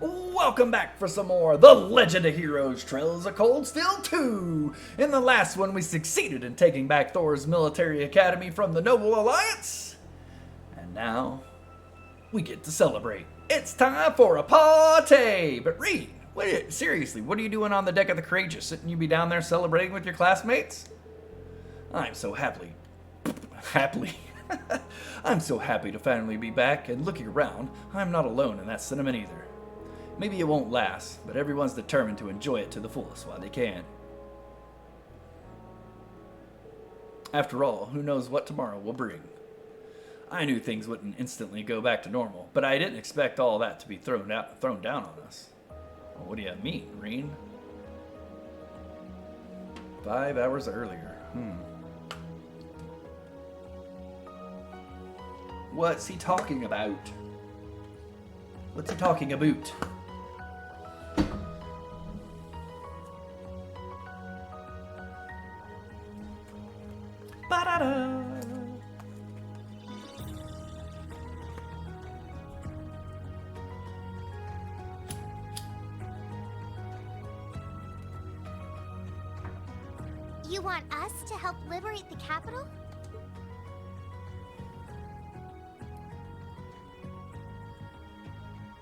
Welcome back for some more The Legend of Heroes Trails of Cold Steel 2! In the last one, we succeeded in taking back Thor's military academy from the Noble Alliance. And now, we get to celebrate. It's time for a party! But Reed, seriously, what are you doing on the deck of the Courageous? Shouldn't you be down there celebrating with your classmates? I'm so happily... I'm so happy to finally be back, and looking around, I'm not alone in that sentiment either. Maybe it won't last, but everyone's determined to enjoy it to the fullest while they can. After all, who knows what tomorrow will bring? I knew things wouldn't instantly go back to normal, but I didn't expect all that to be thrown down on us. Well, what do you mean, Reen? 5 hours earlier. What's he talking about? What's he talking about? Ba-da-da. You want us to help liberate the capital?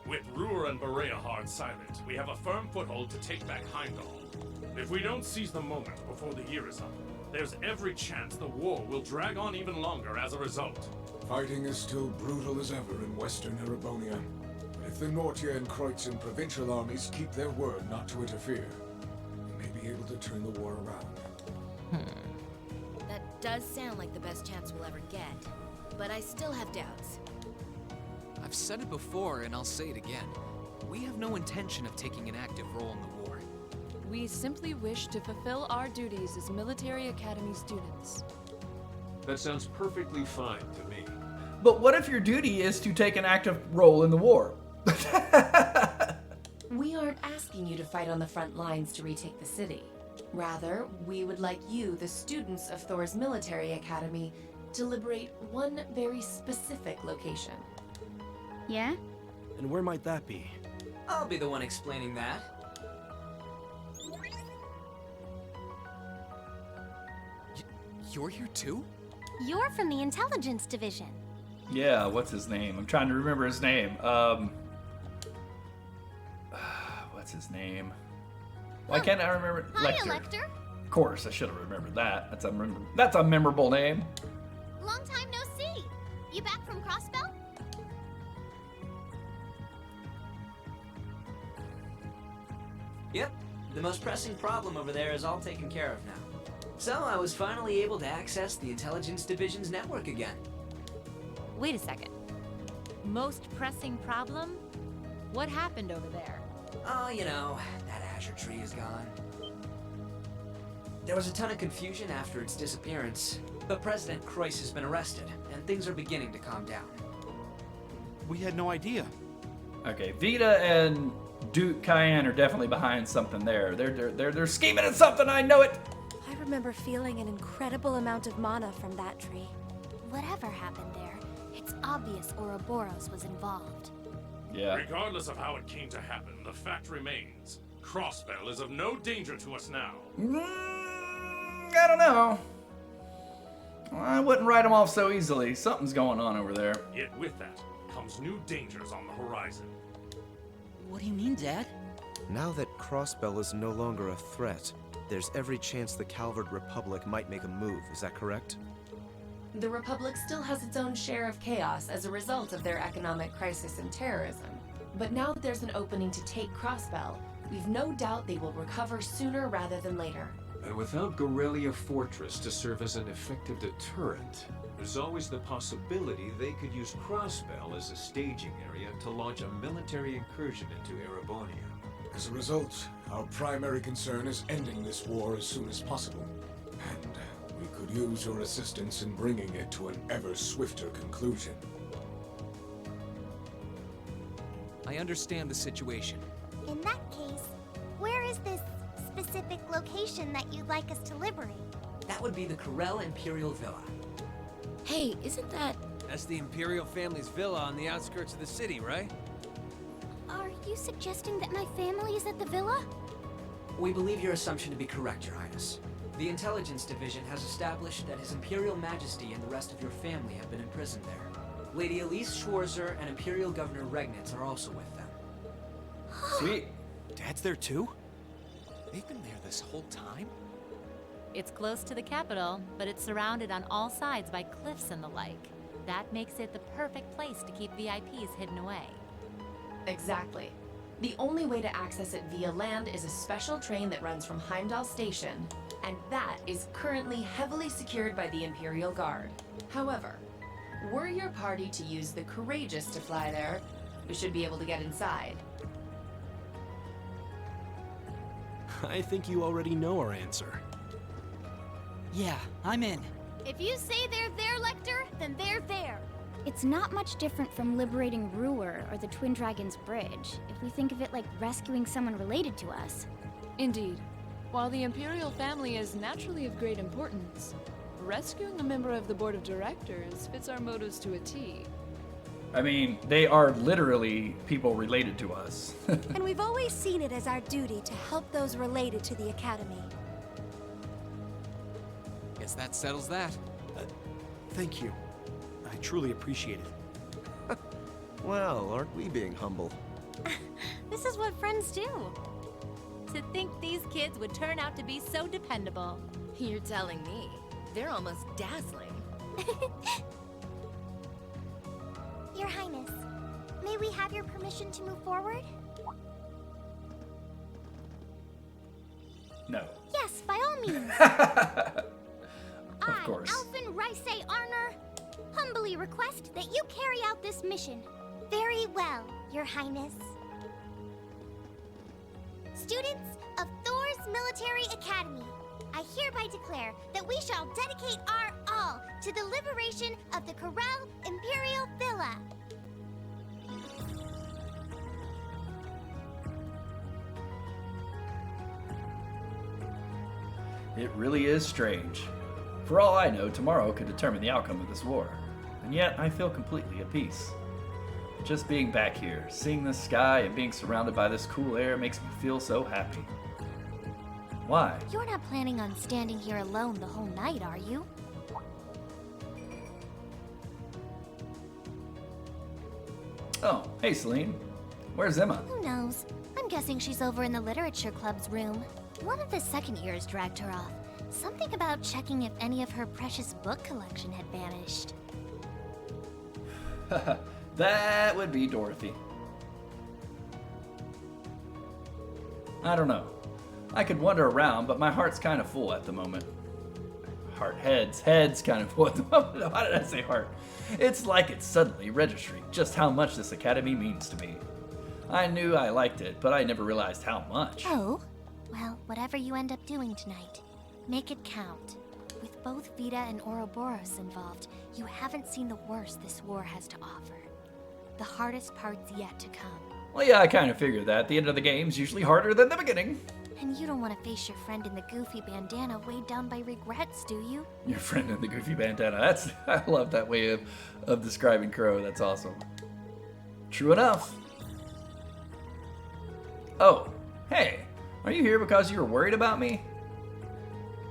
With Ruhr and Bereahard silent, we have a firm foothold to take back Heimdall. If we don't seize the moment before the year is up, there's every chance the war will drag on even longer as a result. Fighting is still brutal as ever in western Erebonia. But if the Nortia and Kreutzen provincial armies keep their word not to interfere, we may be able to turn the war around. That does sound like the best chance we'll ever get, but I still have doubts. I've said it before, and I'll say it again. We have no intention of taking an active role in the war. We simply wish to fulfill our duties as military academy students. That sounds perfectly fine to me. But what if your duty is to take an active role in the war? We aren't asking you to fight on the front lines to retake the city. Rather, we would like you, the students of Thor's military academy, to liberate one very specific location. Yeah? And where might that be? I'll be the one explaining that. You're here too? You're from the intelligence division. Yeah, what's his name? I'm trying to remember his name. What's his name? Why can't I remember? Hi, Elector. Of course, I should have remembered that. That's a memorable name. Long time no see. You back from Crossbell? Yep, the most pressing problem over there is all taken care of now. So I was finally able to access the Intelligence Division's network again. Wait a second. Most pressing problem? What happened over there? Oh, you know, that Azure Tree is gone. There was a ton of confusion after its disappearance, but President Kreuz has been arrested, and things are beginning to calm down. We had no idea. Okay, Vita and Duke Cayenne are definitely behind something there. They're scheming at something. I know it. I remember feeling an incredible amount of mana from that tree. Whatever happened there, it's obvious Ouroboros was involved. Yeah. Regardless of how it came to happen, the fact remains. Crossbell is of no danger to us now. I don't know. I wouldn't write them off so easily. Something's going on over there. Yet with that comes new dangers on the horizon. What do you mean, Dad? Now that Crossbell is no longer a threat, there's every chance the Calvard Republic might make a move, is that correct? The Republic still has its own share of chaos as a result of their economic crisis and terrorism. But now that there's an opening to take Crossbell, we've no doubt they will recover sooner rather than later. And without Gorelia Fortress to serve as an effective deterrent, there's always the possibility they could use Crossbell as a staging area to launch a military incursion into Erebonia. As a result, our primary concern is ending this war as soon as possible. And we could use your assistance in bringing it to an ever swifter conclusion. I understand the situation. In that case, where is this specific location that you'd like us to liberate? That would be the Corel Imperial Villa. Hey, isn't that... That's the Imperial family's villa on the outskirts of the city, right? Are you suggesting that my family is at the villa? We believe your assumption to be correct, Your Highness. The Intelligence Division has established that His Imperial Majesty and the rest of your family have been imprisoned there. Lady Elise Schwarzer and Imperial Governor Regnitz are also with them. Sweet. Dad's there too? They've been there this whole time? It's close to the capital, but it's surrounded on all sides by cliffs and the like. That makes it the perfect place to keep VIPs hidden away. Exactly. The only way to access it via land is a special train that runs from Heimdall Station, and that is currently heavily secured by the Imperial Guard. However, were your party to use the Courageous to fly there, we should be able to get inside. I think you already know our answer. Yeah, I'm in. If you say they're there, Lecter, then they're there. It's not much different from liberating Ruhr or the Twin Dragons Bridge, if we think of it like rescuing someone related to us. Indeed. While the Imperial family is naturally of great importance, rescuing a member of the Board of Directors fits our motives to a T. I mean, they are literally people related to us. And we've always seen it as our duty to help those related to the Academy. Guess that settles that. Thank you. I truly appreciate it. Well, aren't we being humble? This is what friends do. To think these kids would turn out to be so dependable. You're telling me. They're almost dazzling. Your Highness, may we have your permission to move forward? No. Yes, by all means. Of course. Alvin Rice Arner, humbly request that you carry out this mission. Very well, Your Highness. Students of Thor's Military Academy, I hereby declare that we shall dedicate our all to the liberation of the Corel Imperial Villa. It really is strange. For all I know, tomorrow could determine the outcome of this war. And yet, I feel completely at peace. Just being back here, seeing the sky, and being surrounded by this cool air makes me feel so happy. Why? You're not planning on standing here alone the whole night, are you? Oh, hey Celine. Where's Emma? Who knows? I'm guessing she's over in the Literature Club's room. One of the second years dragged her off. Something about checking if any of her precious book collection had vanished. That would be Dorothy. I don't know. I could wander around, but my heart's kind of full at the moment. Head's kind of full at the moment. Why did I say heart? It's like it's suddenly registering just how much this academy means to me. I knew I liked it, but I never realized how much. Oh? Well, whatever you end up doing tonight, make it count. With both Vita and Ouroboros involved, you haven't seen the worst this war has to offer. The hardest part's yet to come. Well, yeah, I kind of figured that. The end of the game's usually harder than the beginning. And you don't want to face your friend in the goofy bandana weighed down by regrets, do you? Your friend in the goofy bandana. I love that way of describing Crow. That's awesome. True enough. Oh, hey, are you here because you were worried about me?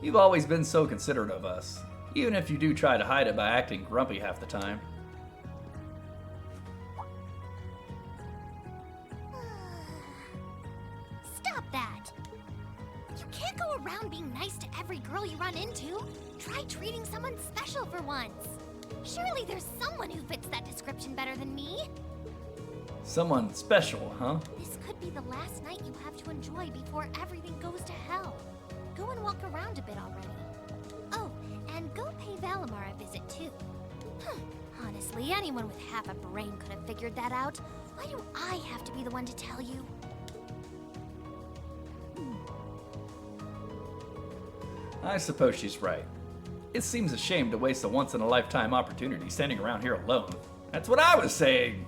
You've always been so considerate of us, even if you do try to hide it by acting grumpy half the time. Stop that! You can't go around being nice to every girl you run into. Try treating someone special for once. Surely there's someone who fits that description better than me. Someone special, huh? This could be the last night you have to enjoy before everything goes to hell. Go and walk around a bit already. Oh, and go pay Valimar a visit too. Honestly, anyone with half a brain could have figured that out. Why do I have to be the one to tell you? I suppose she's right. It seems a shame to waste a once-in-a-lifetime opportunity standing around here alone. That's what I was saying!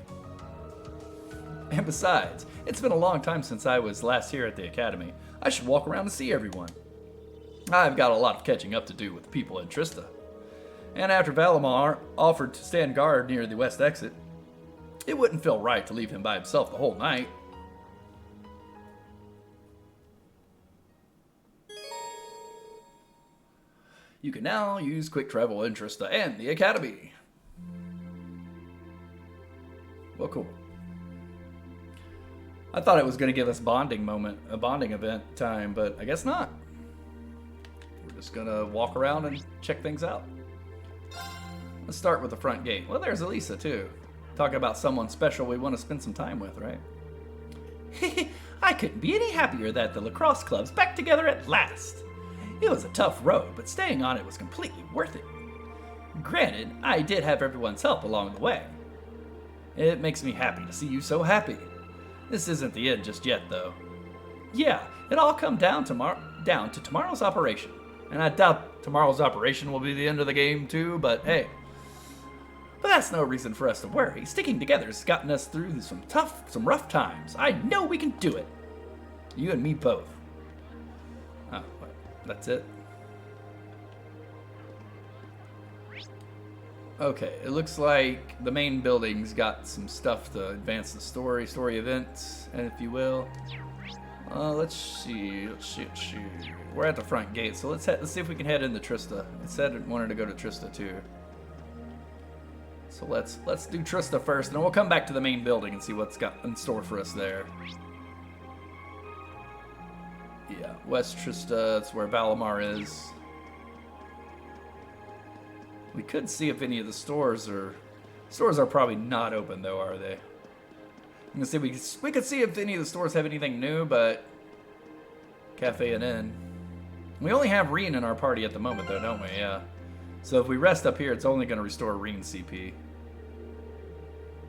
And besides, it's been a long time since I was last here at the Academy. I should walk around and see everyone. I've got a lot of catching up to do with the people in Trista. And after Valimar offered to stand guard near the west exit, it wouldn't feel right to leave him by himself the whole night. You can now use quick travel in Trista and the Academy. Well, cool. I thought it was going to give us a bonding event time, but I guess not. We're just going to walk around and check things out. Let's start with the front gate. Well, there's Elisa, too. Talking about someone special we want to spend some time with, right? I couldn't be any happier that the lacrosse club's back together at last. It was a tough road, but staying on it was completely worth it. Granted, I did have everyone's help along the way. It makes me happy to see you so happy. This isn't the end just yet, though. Yeah, it all come down to tomorrow's operation. And I doubt tomorrow's operation will be the end of the game, too, but hey. But that's no reason for us to worry. Sticking together has gotten us through some rough times. I know we can do it. You and me both. Oh, what? That's it? Okay, it looks like the main building's got some stuff to advance the story events, and if you will. Let's see. We're at the front gate, so let's see if we can head into Trista. It said it wanted to go to Trista too. So let's do Trista first, and then we'll come back to the main building and see what's got in store for us there. Yeah, West Trista, that's where Valimar is. We could see if any of the stores are probably not open though, are they? I'm gonna see we could see if any of the stores have anything new, but Cafe and Inn. We only have Reen in our party at the moment though, don't we? Yeah. So if we rest up here, it's only gonna restore Reen CP.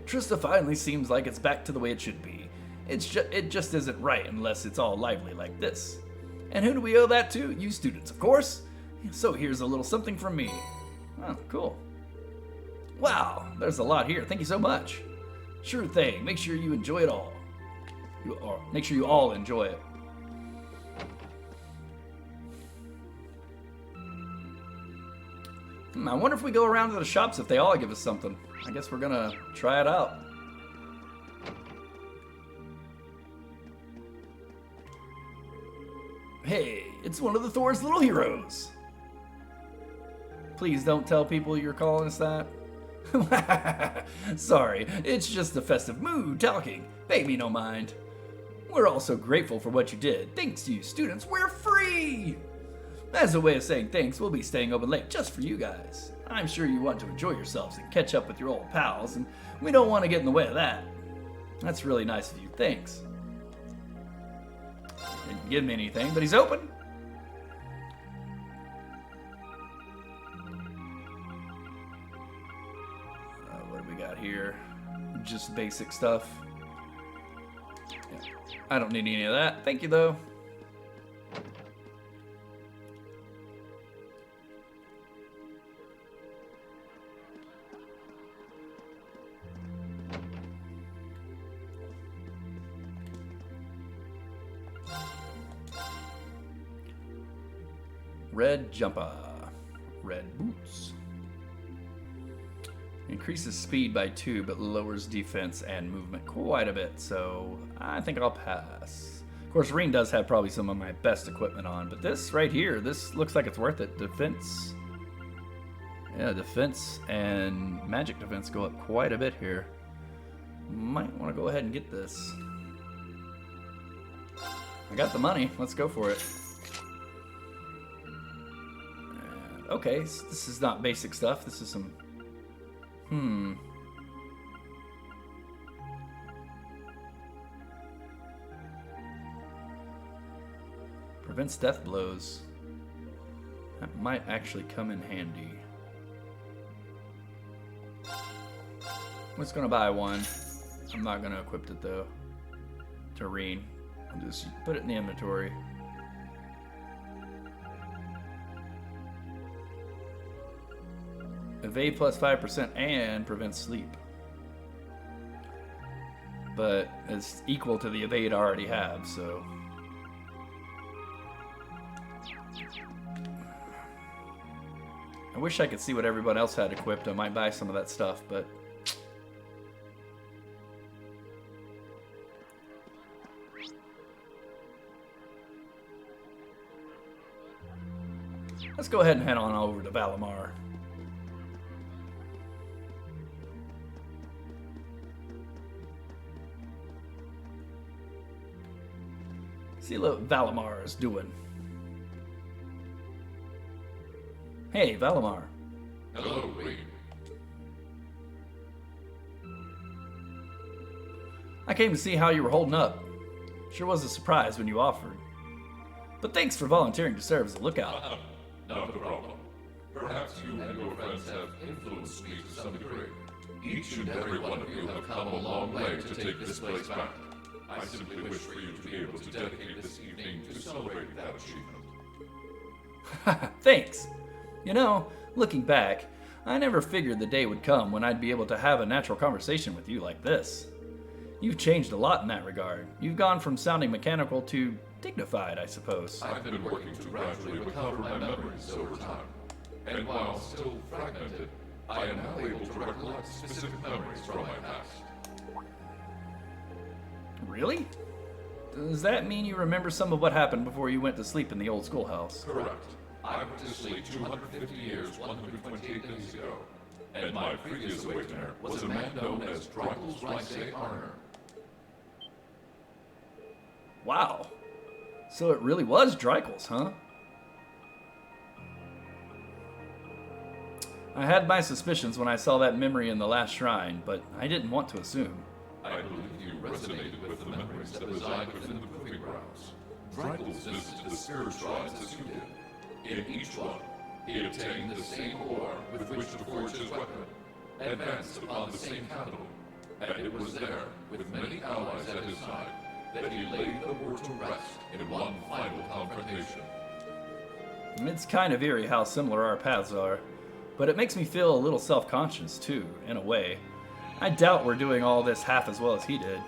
Trista finally seems like it's back to the way it should be. It just isn't right unless it's all lively like this. And who do we owe that to? You students, of course. So here's a little something from me. Oh, cool. Wow, there's a lot here. Thank you so much. Sure thing. Make sure you enjoy it all. Make sure you all enjoy it. I wonder if we go around to the shops if they all give us something. I guess we're gonna try it out. Hey, it's one of the Thor's little heroes. Please don't tell people you're calling us that. Sorry, it's just the festive mood talking. Pay me no mind. We're all so grateful for what you did. Thanks to you students, we're free! As a way of saying thanks, we'll be staying open late just for you guys. I'm sure you want to enjoy yourselves and catch up with your old pals, and we don't want to get in the way of that. That's really nice of you, thanks. Didn't give me anything, but he's open. What do we got here? Just basic stuff. Yeah. I don't need any of that. Thank you, though. Red jumper. Red boots. Increases speed by 2, but lowers defense and movement quite a bit, so I think I'll pass. Of course, Reen does have probably some of my best equipment on, but this right here, this looks like it's worth it. Defense. Yeah, defense and magic defense go up quite a bit here. Might want to go ahead and get this. I got the money. Let's go for it. Okay, so this is not basic stuff. This is some... Prevents death blows. That might actually come in handy. I'm just gonna buy one. I'm not gonna equip it though. To Reen. I'll just put it in the inventory. Evade plus 5% and prevents sleep. But it's equal to the evade I already have, so. I wish I could see what everyone else had equipped. I might buy some of that stuff, but. Let's go ahead and head on over to Valimar. See what Valimar is doing. Hey, Valimar. Hello, Reed. I came to see how you were holding up. Sure was a surprise when you offered. But thanks for volunteering to serve as a lookout. Not a problem. Perhaps you and your friends have influenced me to some degree. Each and every one of you have come a long way to take this place back. I simply wish for you to be able to dedicate this evening to celebrating that achievement. Thanks. You know, looking back, I never figured the day would come when I'd be able to have a natural conversation with you like this. You've changed a lot in that regard. You've gone from sounding mechanical to dignified, I suppose. I've been working to gradually recover my memories over time. And while still fragmented, I am now able to recollect specific memories from my past. Really? Does that mean you remember some of what happened before you went to sleep in the old schoolhouse? Correct. I went to sleep 250 years, 128 days ago. And my previous awakener was a man known as Drykel's Rysay Arner. Wow. So it really was Drykel's, huh? I had my suspicions when I saw that memory in the last shrine, but I didn't want to assume. I believe you resonated with the memories that reside within the proving grounds. Drykel's visited the spirit shrines as you did. In each one, he obtained the same ore with which to forge his weapon, advanced upon the same capital, and it was there, with many allies at his side, that he laid the war to rest in one final confrontation. It's kind of eerie how similar our paths are, but it makes me feel a little self-conscious too, in a way. I doubt we're doing all this half as well as he did.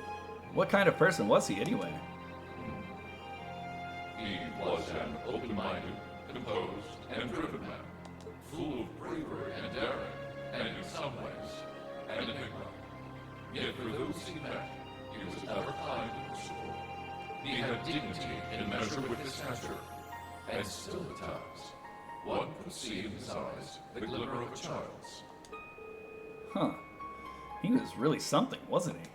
What kind of person was he anyway? He was an open-minded, composed, and driven man, full of bravery and daring, and in some ways, an enigma. Yet for those he met, he was ever kind and merciful. He had dignity in measure with his stature, and still at times, one could see in his eyes the glimmer of a child's. Huh. He was really something, wasn't he?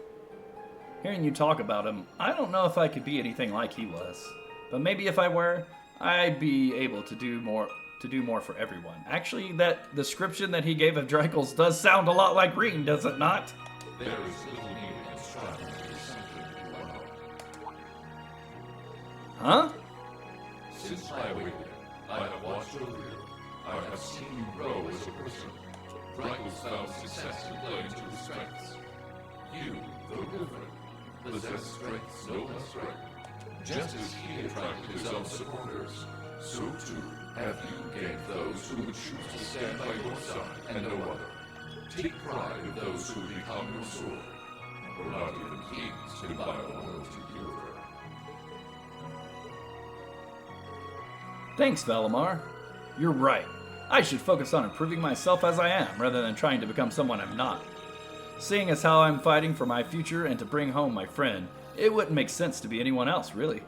Hearing you talk about him, I don't know if I could be anything like he was. But maybe if I were, I'd be able to do more for everyone. Actually, that description that he gave of Drykel's does sound a lot like Green, does it not? There is little need in striving to be something you are not. Huh? Since my awakening, I have watched over you. I have seen you grow as a person. Drykel's found success in playing to his strengths. You, though different, possess strengths no less great. Just as he attracted his own supporters, so too have you gained those who would choose to stand by your side and no other. Take pride in those who become your sword, for not even kings can buy a loyalty you earn. Thanks, Valimar. You're right. I should focus on improving myself as I am, rather than trying to become someone I'm not. Seeing as how I'm fighting for my future and to bring home my friend, it wouldn't make sense to be anyone else, really.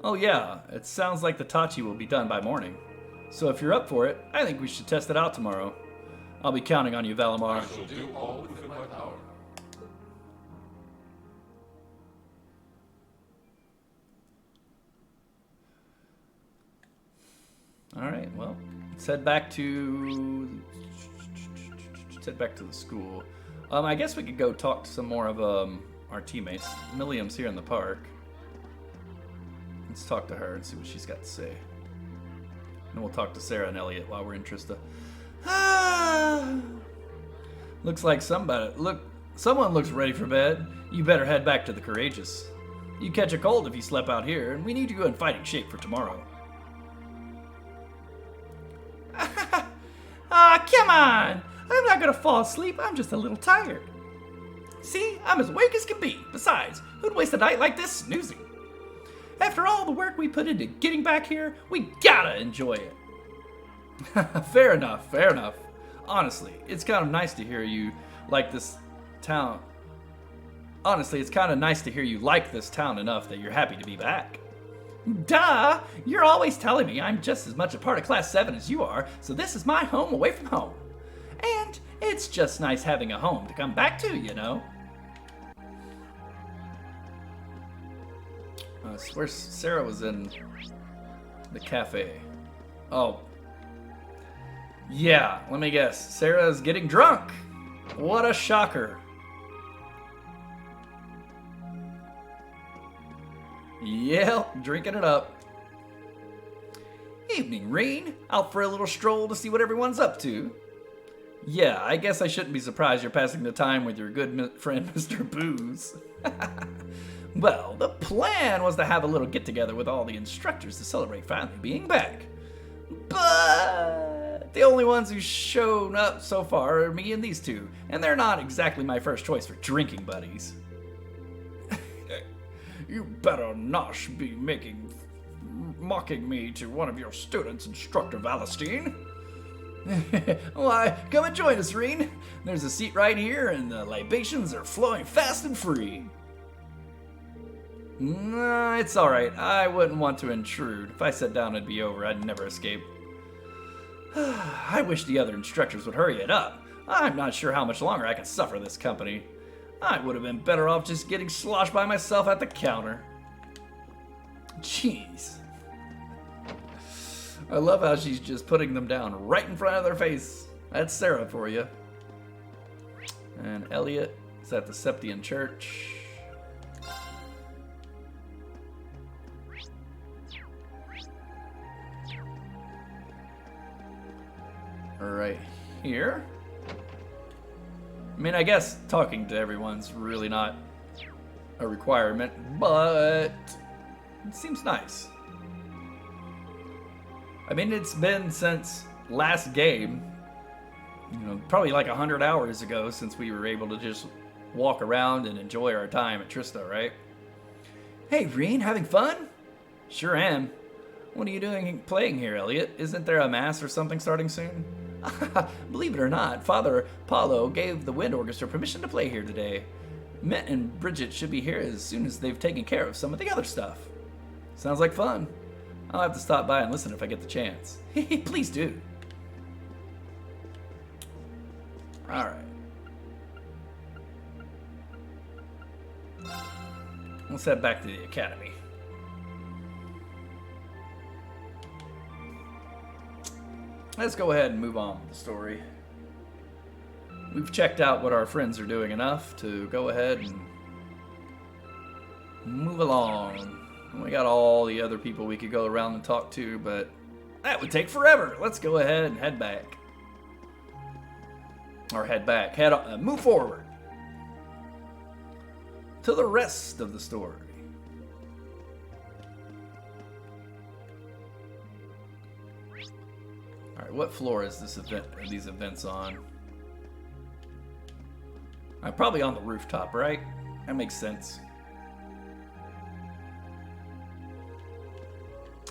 Oh yeah, it sounds like the Tachi will be done by morning. So if you're up for it, I think we should test it out tomorrow. I'll be counting on you, Valimar. I shall do all within my power. Alright, well, let's head back to the school. I guess we could go talk to some more of our teammates. Milliam's here in the park. Let's talk to her and see what she's got to say. And we'll talk to Sarah and Elliot while we're in Trista. Looks like someone looks ready for bed. You better head back to the Courageous. You catch a cold if you slept out here, and we need you in fighting shape for tomorrow. Come on! I'm not gonna fall asleep, I'm just a little tired. See, I'm as awake as can be. Besides, who'd waste a night like this snoozing? After all the work we put into getting back here, we gotta enjoy it. Fair enough, fair enough. Honestly, it's kind of nice to hear you like this town. honestly, it's kind of nice to hear you like this town enough that you're happy to be back. Duh! You're always telling me I'm just as much a part of Class 7 as you are, so this is my home away from home. And it's just nice having a home to come back to, you know? I swear Sarah was in the cafe. Oh. Yeah, let me guess. Sarah's getting drunk. What a shocker. Yep, drinking it up. Evening, Reen. Out for a little stroll to see what everyone's up to. Yeah, I guess I shouldn't be surprised you're passing the time with your good friend, Mr. Booze. Well, the plan was to have a little get-together with all the instructors to celebrate finally being back. But the only ones who've shown up so far are me and these two, and they're not exactly my first choice for drinking buddies. You better not be mocking me to one of your students, Instructor Valestine. Why, come and join us, Reen. There's a seat right here, and the libations are flowing fast and free. Nah, it's alright. I wouldn't want to intrude. If I sat down, it'd be over. I'd never escape. I wish the other instructors would hurry it up. I'm not sure how much longer I can suffer this company. I would have been better off just getting sloshed by myself at the counter. Jeez. I love how she's just putting them down right in front of their face. That's Sarah for you. And Elliot is at the Septian Church. Right here. I mean, I guess talking to everyone's really not a requirement, but it seems nice. I mean, it's been since last game, you know, probably like 100 hours ago since we were able to just walk around and enjoy our time at Trista, right? Hey, Reen, having fun? Sure am. What are you doing playing here, Elliot? Isn't there a mass or something starting soon? Believe it or not, Father Paulo gave the Wind Orchestra permission to play here today. Mint and Bridget should be here as soon as they've taken care of some of the other stuff. Sounds like fun. I'll have to stop by and listen if I get the chance. Please do. Alright. Let's head back to the academy. Let's go ahead and move on with the story. We've checked out what our friends are doing enough to go ahead and move along. We got all the other people we could go around and talk to, but that would take forever. Let's go ahead and head back. Or head back. Move forward to the rest of the story. Alright, what floor is this event? Are these events on? I'm probably on the rooftop, right? That makes sense.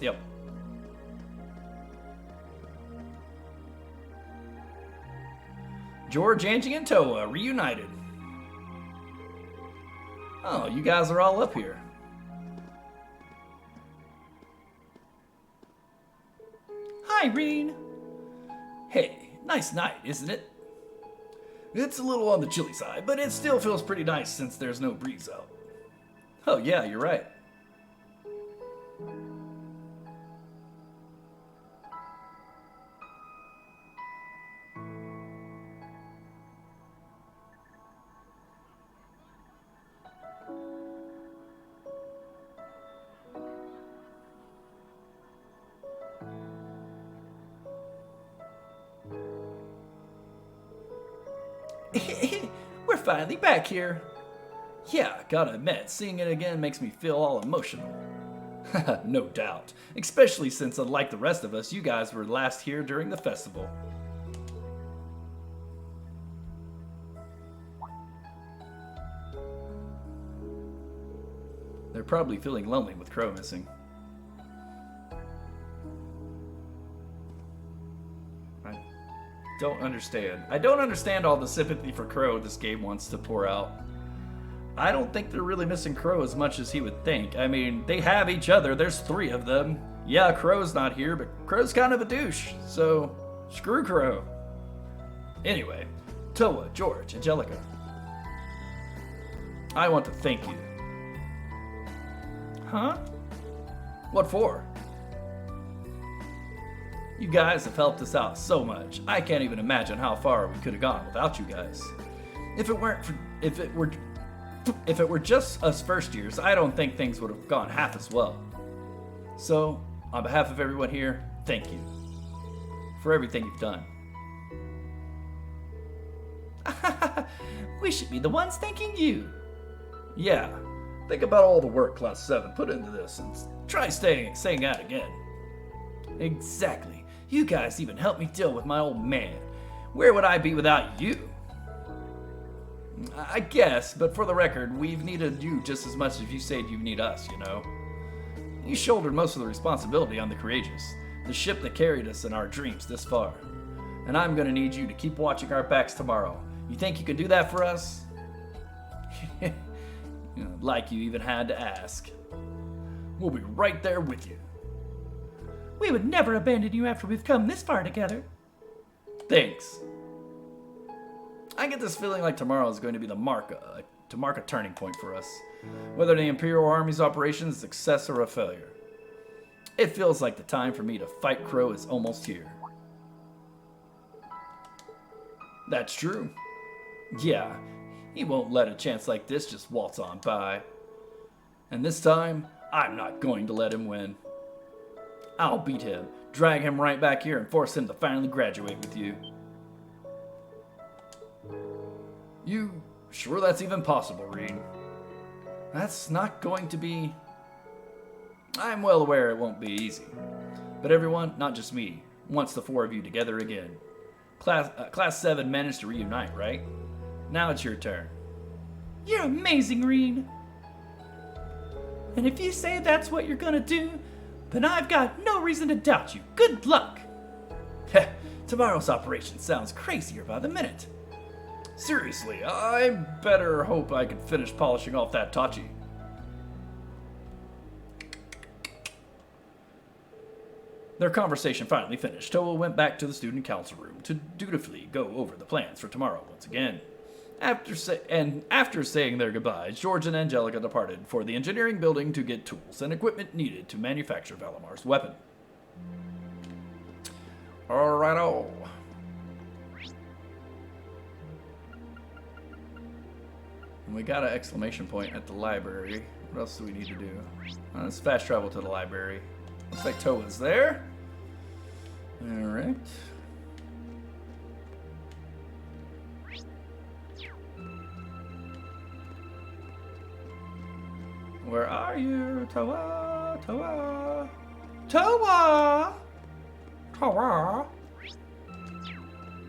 Yep. George, Angie, and Toa reunited. Oh, you guys are all up here. Hi, Reen. Hey, nice night, isn't it? It's a little on the chilly side, but it still feels pretty nice since there's no breeze out. Oh yeah, you're right. We're finally back here. Yeah, gotta admit, seeing it again makes me feel all emotional. No doubt. Especially since, unlike the rest of us, you guys were last here during the festival. They're probably feeling lonely with Crow missing. I don't understand all the sympathy for Crow this game wants to pour out. I don't think they're really missing Crow as much as he would think. I mean, they have each other. There's 3 of them. Yeah, Crow's not here, but Crow's kind of a douche. So, screw Crow. Anyway, Toa, George, Angelica, I want to thank you. Huh? What for? You guys have helped us out so much. I can't even imagine how far we could have gone without you guys. If it were just us first years, I don't think things would have gone half as well. So, on behalf of everyone here, thank you for everything you've done. We should be the ones thanking you. Yeah, think about all the work Class 7 put into this and try saying that again. Exactly. You guys even helped me deal with my old man. Where would I be without you? I guess, but for the record, we've needed you just as much as you said you need us, you know? You shouldered most of the responsibility on the Courageous, the ship that carried us in our dreams this far. And I'm gonna need you to keep watching our backs tomorrow. You think you can do that for us? Like you even had to ask. We'll be right there with you. We would never abandon you after we've come this far together. Thanks. I get this feeling like tomorrow is going to be to mark a turning point for us, whether the Imperial Army's operation is a success or a failure. It feels like the time for me to fight Crow is almost here. That's true. Yeah, he won't let a chance like this just waltz on by. And this time, I'm not going to let him win. I'll beat him, drag him right back here, and force him to finally graduate with you. You sure that's even possible, Reed? That's not going to be... I'm well aware it won't be easy. But everyone, not just me, wants the 4 of you together again. Class 7 managed to reunite, right? Now it's your turn. You're amazing, Reed. And if you say that's what you're gonna do, then I've got no reason to doubt you. Good luck! Tomorrow's operation sounds crazier by the minute. Seriously, I better hope I can finish polishing off that Tachi. Their conversation finally finished, Toa went back to the student council room to dutifully go over the plans for tomorrow once again. After saying their goodbyes, George and Angelica departed for the engineering building to get tools and equipment needed to manufacture Valamar's weapon. Alrighto. We got an exclamation point at the library. What else do we need to do? Let's fast travel to the library. Looks like Toa's there. Alright. Where are you, Toa? Toa? Toa! Toa!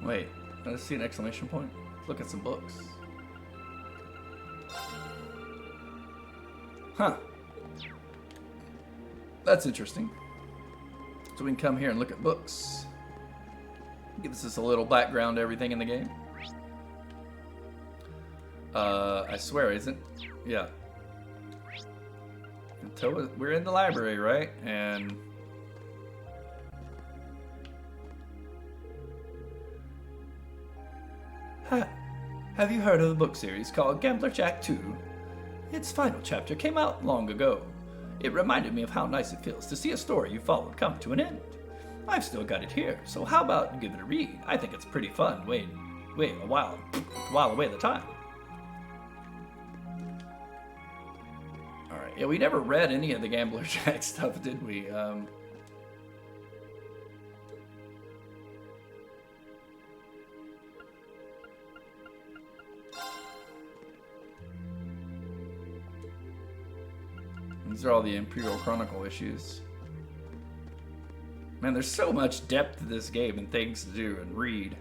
Wait, did I see an exclamation point? Let's look at some books. Huh. That's interesting. So we can come here and look at books. Gives us a little background to everything in the game. I swear, isn't? Yeah. Toa, we're in the library, right? And have you heard of the book series called Gambler Jack 2? Its final chapter came out long ago. It reminded me of how nice it feels to see a story you followed come to an end. I've still got it here, so how about you give it a read? I think it's pretty fun. While away the time. Alright, yeah, we never read any of the Gambler Jack stuff, did we? These are all the Imperial Chronicle issues. Man, there's so much depth to this game and things to do and read.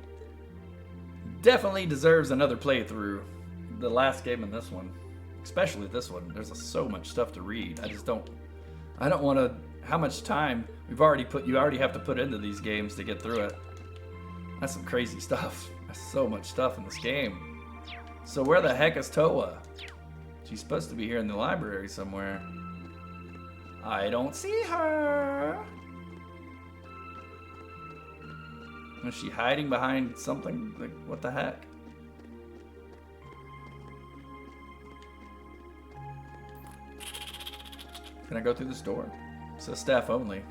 Definitely deserves another playthrough. The last game and this one. Especially this one. There's so much stuff to read. I don't want to... How much time you already have to put into these games to get through it. That's some crazy stuff. There's so much stuff in this game. So where the heck is Toa? She's supposed to be here in the library somewhere. I don't see her. Is she hiding behind something? Like, what the heck? Can I go through this door? It says staff only.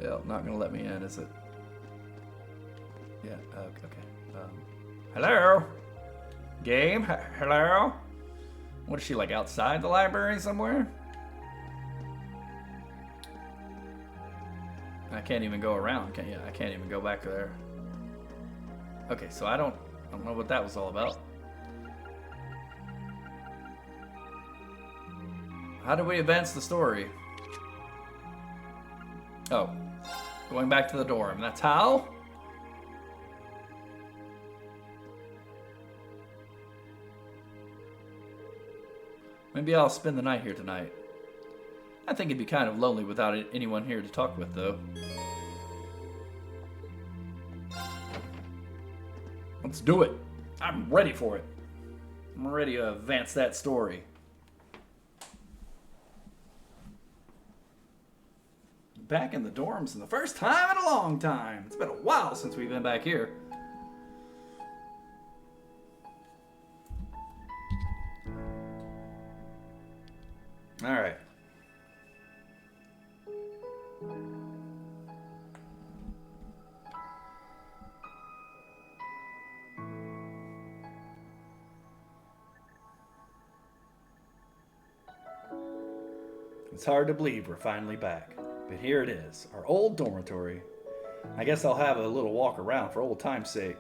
Yeah, not gonna let me in, is it? Yeah, okay. Hello? Game? Hello? What is she, like outside the library somewhere? I can't even go around. I can't even go back there. Okay, so I don't know what that was all about. How do we advance the story? Oh, going back to the dorm. That's how? Maybe I'll spend the night here tonight. I think it'd be kind of lonely without anyone here to talk with, though. Let's do it. I'm ready for it. I'm ready to advance that story. Back in the dorms, and the first time in a long time. It's been a while since we've been back here. All right. It's hard to believe we're finally back, but here it is, our old dormitory. I guess I'll have a little walk around for old time's sake.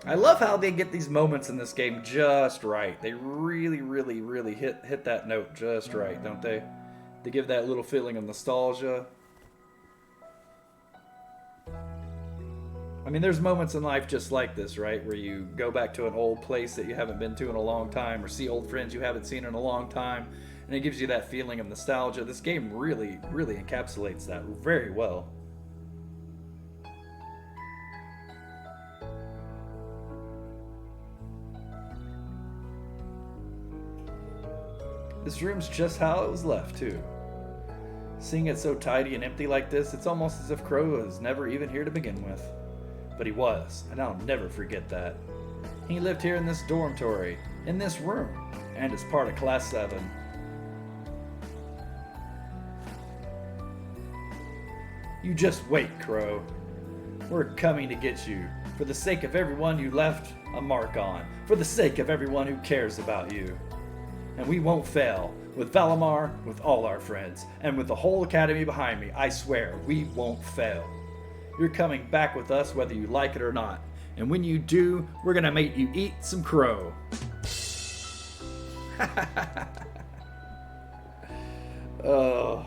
I love how they get these moments in this game just right. They really, really, really hit that note just right, don't they? They give that little feeling of nostalgia. I mean, there's moments in life just like this, right? Where you go back to an old place that you haven't been to in a long time, or see old friends you haven't seen in a long time, and it gives you that feeling of nostalgia. This game really, really encapsulates that very well. This room's just how it was left, too. Seeing it so tidy and empty like this, it's almost as if Crow was never even here to begin with. But he was, and I'll never forget that. He lived here in this dormitory, in this room, and is part of Class 7. You just wait, Crow. We're coming to get you, for the sake of everyone you left a mark on, for the sake of everyone who cares about you. And we won't fail. With Valimar, with all our friends, and with the whole academy behind me, I swear, we won't fail. You're coming back with us whether you like it or not. And when you do, we're gonna make you eat some crow. Oh.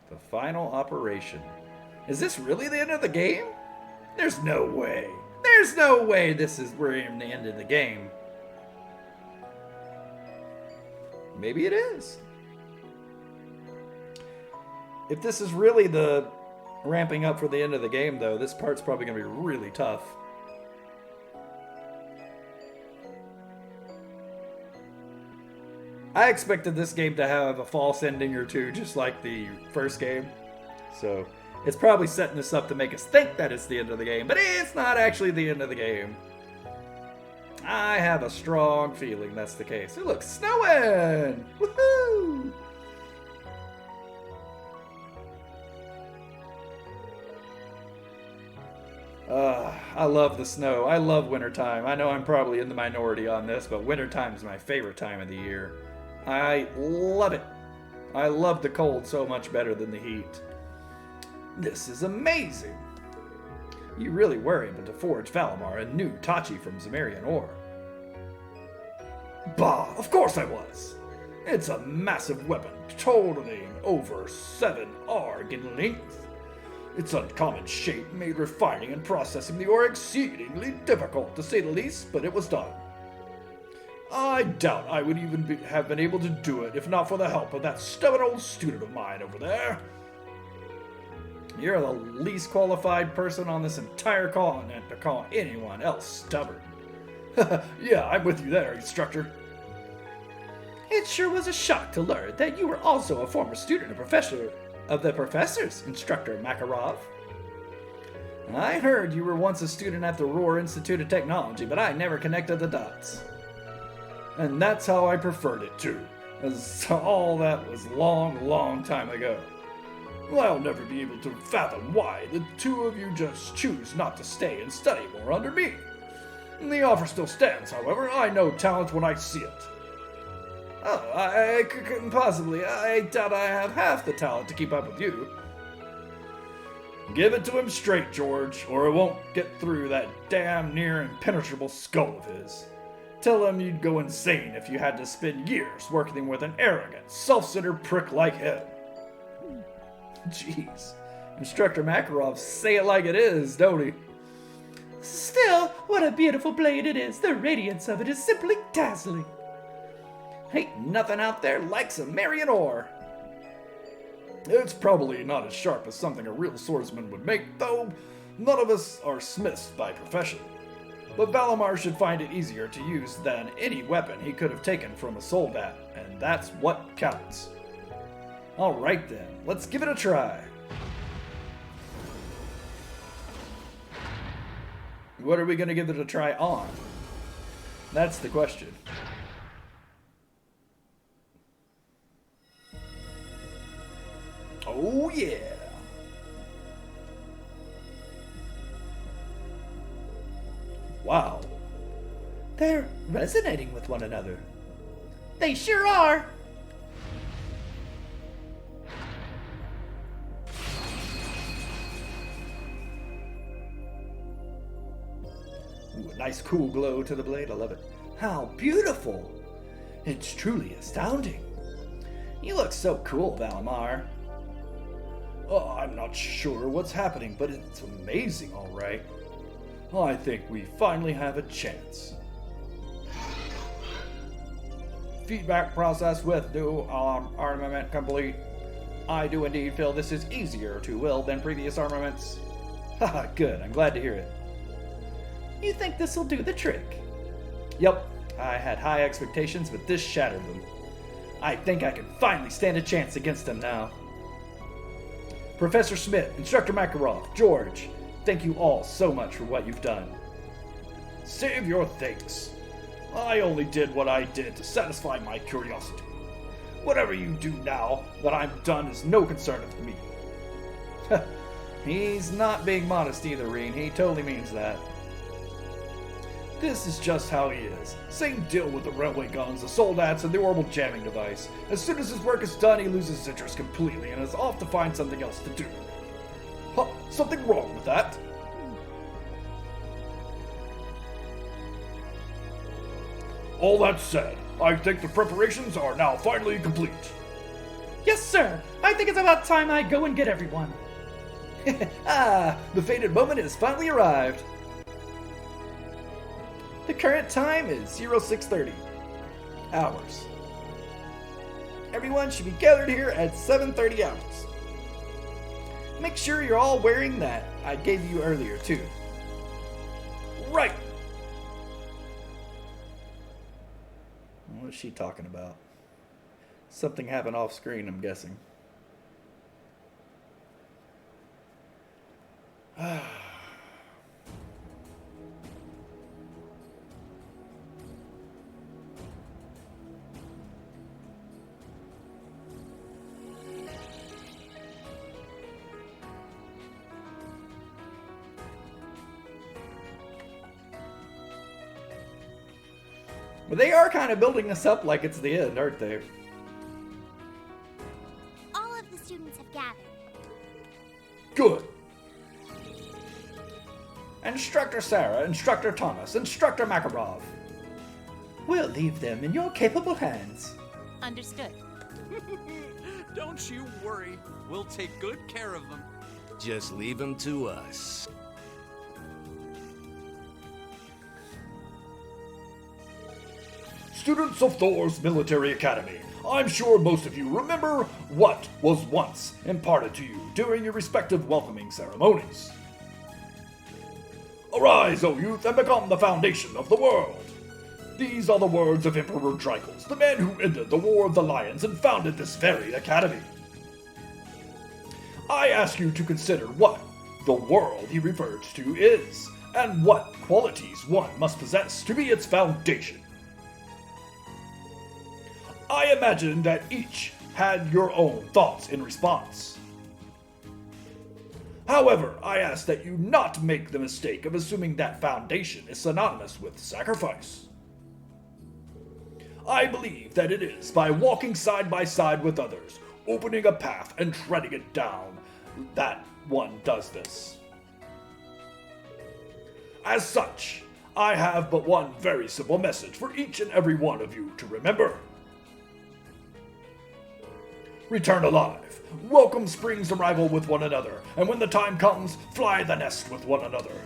The final operation. Is this really the end of the game? There's no way. There's no way we're in the end of the game. Maybe it is. If this is really the ramping up for the end of the game, though, this part's probably going to be really tough. I expected this game to have a false ending or two, just like the first game. So, it's probably setting us up to make us think that it's the end of the game, but it's not actually the end of the game. I have a strong feeling that's the case. It looks snowing! Woohoo! I love the snow. I love wintertime. I know I'm probably in the minority on this, but wintertime is my favorite time of the year. I love it. I love the cold so much better than the heat. This is amazing. You really were able to forge Valimar a new Tachi from Zemarian ore. Bah, of course I was! It's a massive weapon, totaling over 7 arg in length. Its uncommon shape made refining and processing the ore exceedingly difficult, to say the least, but it was done. I doubt I would even have been able to do it if not for the help of that stubborn old student of mine over there. You're the least qualified person on this entire continent to call anyone else stubborn. Yeah, I'm with you there, instructor. It sure was a shock to learn that you were also a former student of the professors, Instructor Makarov. I heard you were once a student at the Roar Institute of Technology, but I never connected the dots. And that's how I preferred it too, as all that was long time ago. I'll never be able to fathom why the two of you just choose not to stay and study more under me. The offer still stands, however. I know talent when I see it. Oh, I couldn't possibly. I doubt I have half the talent to keep up with you. Give it to him straight, George, or it won't get through that damn near impenetrable skull of his. Tell him you'd go insane if you had to spend years working with an arrogant, self-centered prick like him. Jeez. Instructor Makarov say it like it is, don't he? Still, what a beautiful blade it is. The radiance of it is simply dazzling. Ain't nothing out there like Zemarian ore. It's probably not as sharp as something a real swordsman would make, though none of us are smiths by profession. But Valimar should find it easier to use than any weapon he could have taken from a soldat, and that's what counts. Alright then, let's give it a try. What are we going to give it a try on? That's the question. Oh yeah! Wow. They're resonating with one another. They sure are! Ooh, a nice cool glow to the blade, I love it. How beautiful! It's truly astounding. You look so cool, Valimar. Oh, I'm not sure what's happening, but it's amazing, all right. I think we finally have a chance. Feedback process with new armament complete. I do indeed feel this is easier to wield than previous armaments. Haha, good, I'm glad to hear it. You think this'll do the trick? Yep, I had high expectations, but this shattered them. I think I can finally stand a chance against them now. Professor Smith, Instructor Makarov, George, thank you all so much for what you've done. Save your thanks. I only did what I did to satisfy my curiosity. Whatever you do now that I'm done is no concern of me. He's not being modest either, Reen. He totally means that. This is just how he is. Same deal with the railway guns, the soldats, and the orbital jamming device. As soon as his work is done, he loses his interest completely and is off to find something else to do. Huh, something wrong with that? All that said, I think the preparations are now finally complete. Yes, sir. I think it's about time I go and get everyone. The fated moment has finally arrived. The current time is 0630 hours. Everyone should be gathered here at 7:30 hours. Make sure you're all wearing that I gave you earlier, too. Right! What is she talking about? Something happened off screen, I'm guessing. But they are kind of building this up like it's the end, aren't they? All of the students have gathered. Good. Instructor Sarah, Instructor Thomas, Instructor Makarov. We'll leave them in your capable hands. Understood. Don't you worry. We'll take good care of them. Just leave them to us. Students of Thor's Military Academy, I'm sure most of you remember what was once imparted to you during your respective welcoming ceremonies. Arise, O youth, and become the foundation of the world. These are the words of Emperor Drykles, the man who ended the War of the Lions and founded this very academy. I ask you to consider what the world he refers to is, and what qualities one must possess to be its foundation. I imagine that each had your own thoughts in response. However, I ask that you not make the mistake of assuming that foundation is synonymous with sacrifice. I believe that it is by walking side by side with others, opening a path and treading it down, that one does this. As such, I have but one very simple message for each and every one of you to remember. Return alive, welcome spring's arrival with one another, and when the time comes, fly the nest with one another.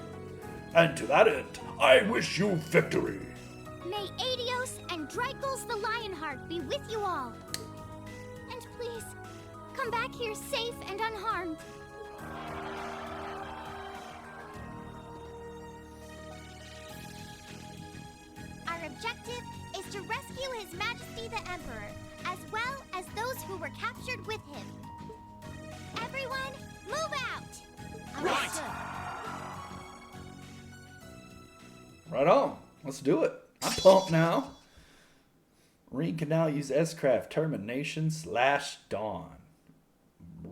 And to that end, I wish you victory. May Adios and Drykles the Lionheart be with you all. And please, come back here safe and unharmed. Our objective is to rescue His Majesty the Emperor, as well as those who were captured with him. Everyone, move out! Right! Right on. Let's do it. I'm pumped now. Rean can now use S-Craft Termination /Dawn.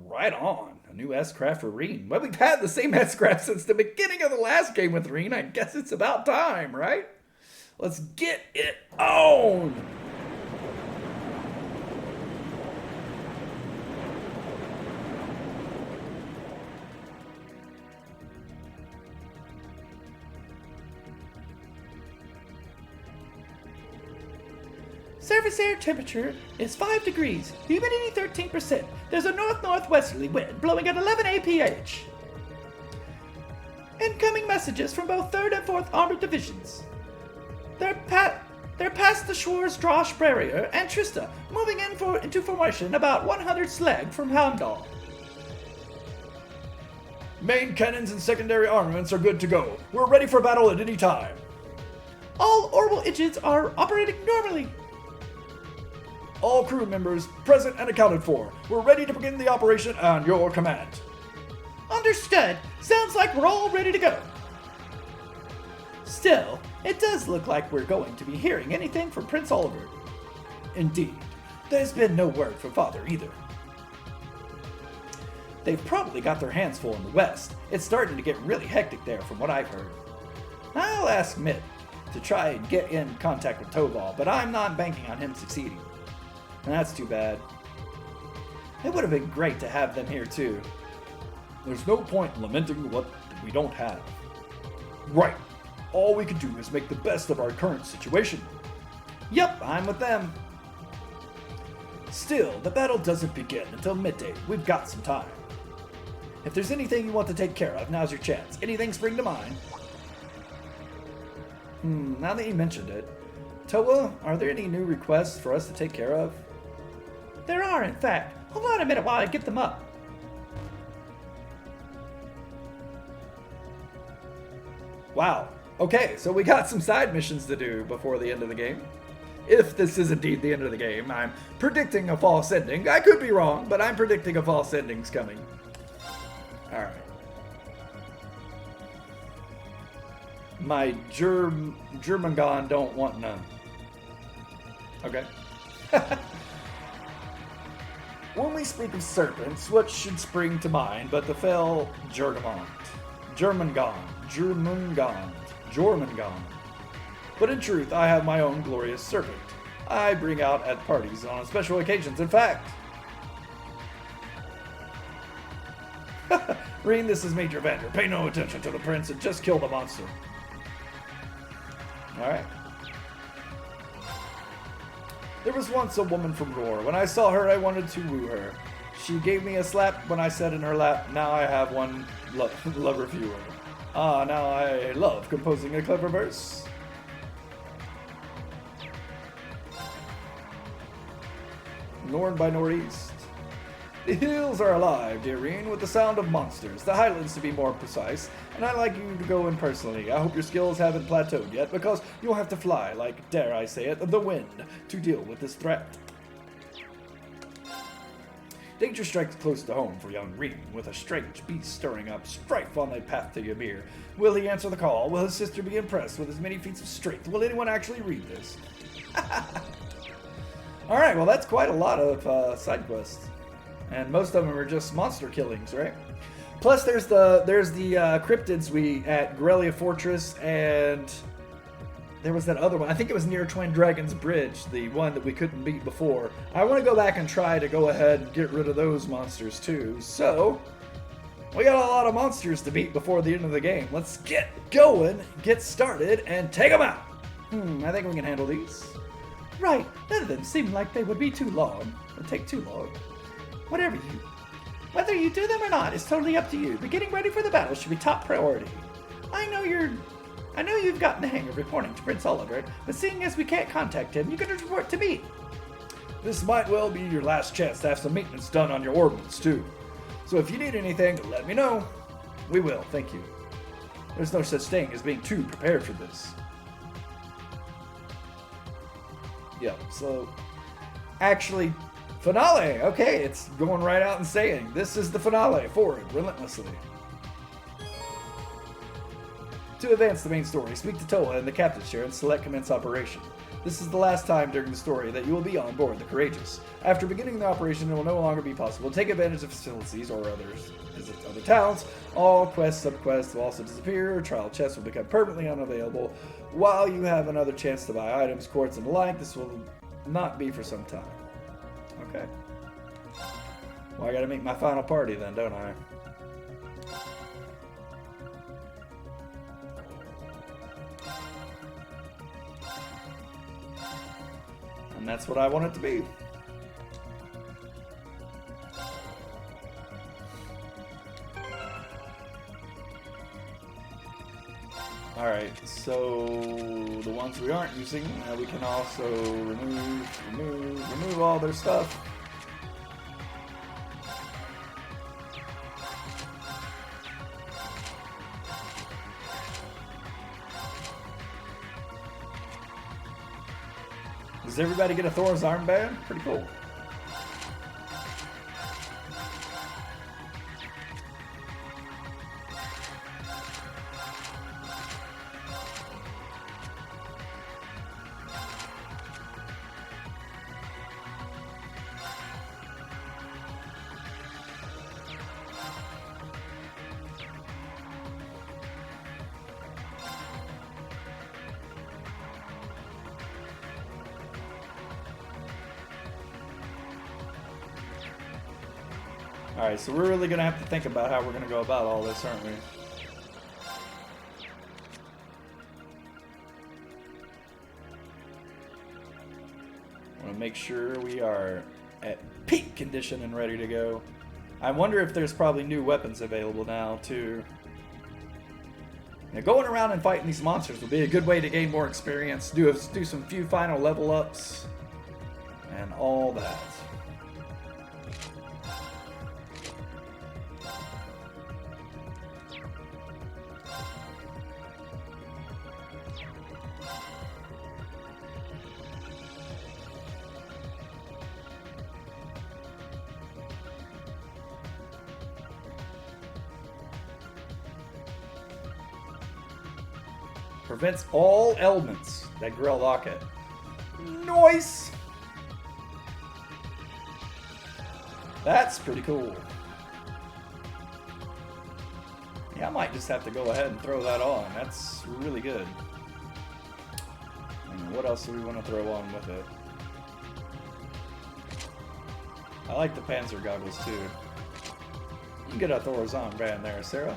Right on. A new S-Craft for Rean. Well, we've had the same S-Craft since the beginning of the last game with Rean. I guess it's about time, right? Let's get it on! Surface air temperature is 5 degrees, humidity 13%. There's a north-northwesterly wind blowing at 11 APH. Incoming messages from both 3rd and 4th Armored Divisions. They're past the Schwarz Drosh barrier and Trista, moving into formation about 100 slag from Heimdall. Main cannons and secondary armaments are good to go. We're ready for battle at any time. All orbital engines are operating normally. All crew members present and accounted for. We're ready to begin the operation on your command. Understood. Sounds like we're all ready to go. Still, it does look like we're going to be hearing anything from Prince Oliver. Indeed. There's been no word from Father either. They've probably got their hands full in the west. It's starting to get really hectic there from what I've heard. I'll ask Mitt to try and get in contact with Toval, but I'm not banking on him succeeding. And that's too bad. It would have been great to have them here too. There's no point in lamenting what we don't have. Right. All we can do is make the best of our current situation. Yep, I'm with them. Still, the battle doesn't begin until midday. We've got some time. If there's anything you want to take care of, now's your chance. Anything spring to mind? Now that you mentioned it, Toa, are there any new requests for us to take care of? There are, in fact. Hold on a minute while I get them up. Wow. Okay, so we got some side missions to do before the end of the game. If this is indeed the end of the game, I'm predicting a false ending. I could be wrong, but I'm predicting a false ending's coming. Alright. My Germangon don't want none. Okay. When we speak of serpents, what should spring to mind but the fell Jurgamont? Jormungand. But in truth, I have my own glorious serpent. I bring out at parties on special occasions. In fact, Reen, this is Major Vander. Pay no attention to the prince and just kill the monster. Alright. There was once a woman from Roar. When I saw her, I wanted to woo her. She gave me a slap when I sat in her lap. Now I have one love reviewer. Ah, now I love composing a clever verse. Norn by Northeast. The hills are alive, dear Reen, with the sound of monsters. The highlands, to be more precise. And I'd like you to go in personally. I hope your skills haven't plateaued yet, because you'll have to fly, like, dare I say it, the wind, to deal with this threat. Danger strikes close to home for young Reen, with a strange beast stirring up strife on the path to Ymir. Will he answer the call? Will his sister be impressed with his many feats of strength? Will anyone actually read this? Alright, well that's quite a lot of side quests. And most of them are just monster killings, right? Plus there's the cryptids at Grelia Fortress, and there was that other one. I think it was near Twin Dragon's Bridge, the one that we couldn't beat before. I want to go back and try to go ahead and get rid of those monsters too. So, we got a lot of monsters to beat before the end of the game. Let's get going, get started, and take them out. I think we can handle these. Right, none of them seem like they would be too long. Or take too long. Whether you do them or not is totally up to you, but getting ready for the battle should be top priority. I know you've gotten the hang of reporting to Prince Oliver, but seeing as we can't contact him, you can just report to me. This might well be your last chance to have some maintenance done on your ordnance, too. So if you need anything, let me know. We will, thank you. There's no such thing as being too prepared for this. Yep, so actually, finale! Okay, it's going right out and saying, this is the finale, forward, relentlessly. To advance the main story, speak to Toa in the captain's chair and select commence operation. This is the last time during the story that you will be on board the Courageous. After beginning the operation, it will no longer be possible to take advantage of facilities or others. Visit other towns. All quests, subquests will also disappear. Trial chests will become permanently unavailable. While you have another chance to buy items, quartz, and the like, this will not be for some time. Okay. Well, I gotta make my final party then, don't I? And that's what I want it to be. Alright, so the ones we aren't using, we can also remove all their stuff. Does everybody get a Thor's armband? Pretty cool. Alright, so we're really going to have to think about how we're going to go about all this, aren't we? I want to make sure we are at peak condition and ready to go. I wonder if there's probably new weapons available now, too. Now, going around and fighting these monsters will be a good way to gain more experience, do some few final level ups, and all that. Prevents all ailments that Grell Locket. Nice! That's pretty cool. Yeah, I might just have to go ahead and throw that on. That's really good. And what else do we want to throw on with it? I like the Panzer goggles too. You can get a Thor's armband there, Sarah.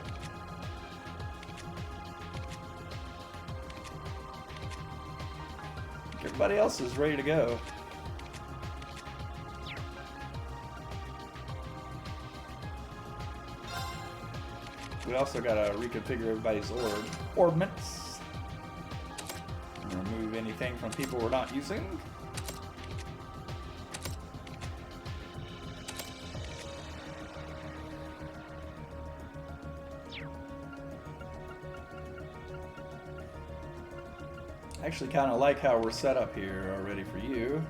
Everybody else is ready to go. We also gotta reconfigure everybody's orbments. Remove anything from people we're not using. I actually kind of like how we're set up here already for you.